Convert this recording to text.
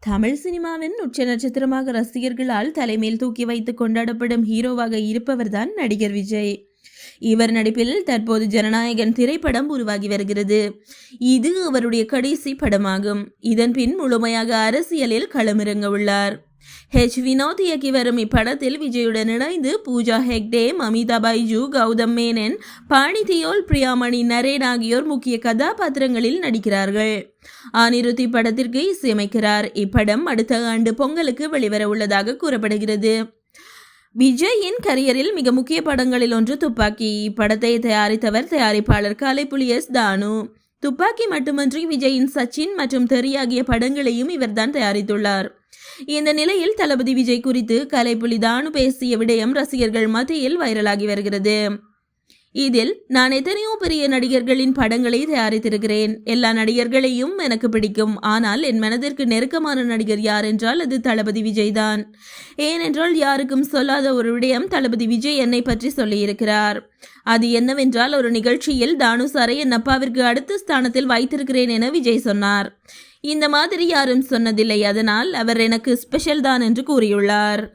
தமிழ் சினிமாவின் உச்ச நட்சத்திரமாக ரசிகர்களால் தலைமையில் தூக்கி வைத்து கொண்டாடப்படும் ஹீரோவாக இருப்பவர்தான் நடிகர் விஜய். இவர் நடிப்பில் தற்போது ஜனநாயகன் திரைப்படம் உருவாகி வருகிறது. இது அவருடைய கடைசி படமாகும். இதன் பின் முழுமையாக அரசியலில் களமிறங்க உள்ளார். வினோத் இயக்கி வரும் இப்படத்தில் விஜயுடன் இணைந்து பூஜா ஹெக்டே, மமிதா பைஜு, கௌதம் மேனன், பாணி தியோல், பிரியாமணி நரேன் ஆகியோர் முக்கிய கதாபாத்திரங்களில் நடிக்கிறார்கள். அனிருத் இப்படத்திற்கு இசையமைக்கிறார். இப்படம் அடுத்த ஆண்டு பொங்கலுக்கு வெளிவர உள்ளதாக கூறப்படுகிறது. விஜயின் கரியரில் மிக முக்கிய படங்களில் ஒன்று துப்பாக்கி. இப்படத்தை தயாரித்தவர் தயாரிப்பாளர் கலைப்புலி எஸ். தானு. துப்பாக்கி மட்டுமன்றி விஜயின் சச்சின் மற்றும் தெரி ஆகிய படங்களையும் இவர்தான் தயாரித்துள்ளார். இந்த நிலையில் தளபதி விஜய் குறித்து கலைப்புலி தானு பேசிய விடயம் ரசிகர்கள் மத்தியில் வைரலாகி வருகிறது. இதில், நான் எத்தனையோ பெரிய நடிகர்களின் படங்களை தயாரித்திருக்கிறேன். எல்லா நடிகர்களையும் எனக்கு பிடிக்கும். ஆனால் என் மனதிற்கு நெருக்கமான நடிகர் யார் என்றால் அது தளபதி விஜய் தான். ஏனென்றால் யாருக்கும் சொல்லாத ஒரு விடயம் தளபதி விஜய் என்னை பற்றி சொல்லியிருக்கிறார். அது என்னவென்றால், ஒரு நிகழ்ச்சியில் தானு சாரை என் அப்பாவிற்கு அடுத்த ஸ்தானத்தில் வைத்திருக்கிறேன் என விஜய் சொன்னார். இந்த மாதிரி யாரும் சொன்னதில்லை. அதனால் அவர் எனக்கு ஸ்பெஷல் தான் என்று கூறியுள்ளார்.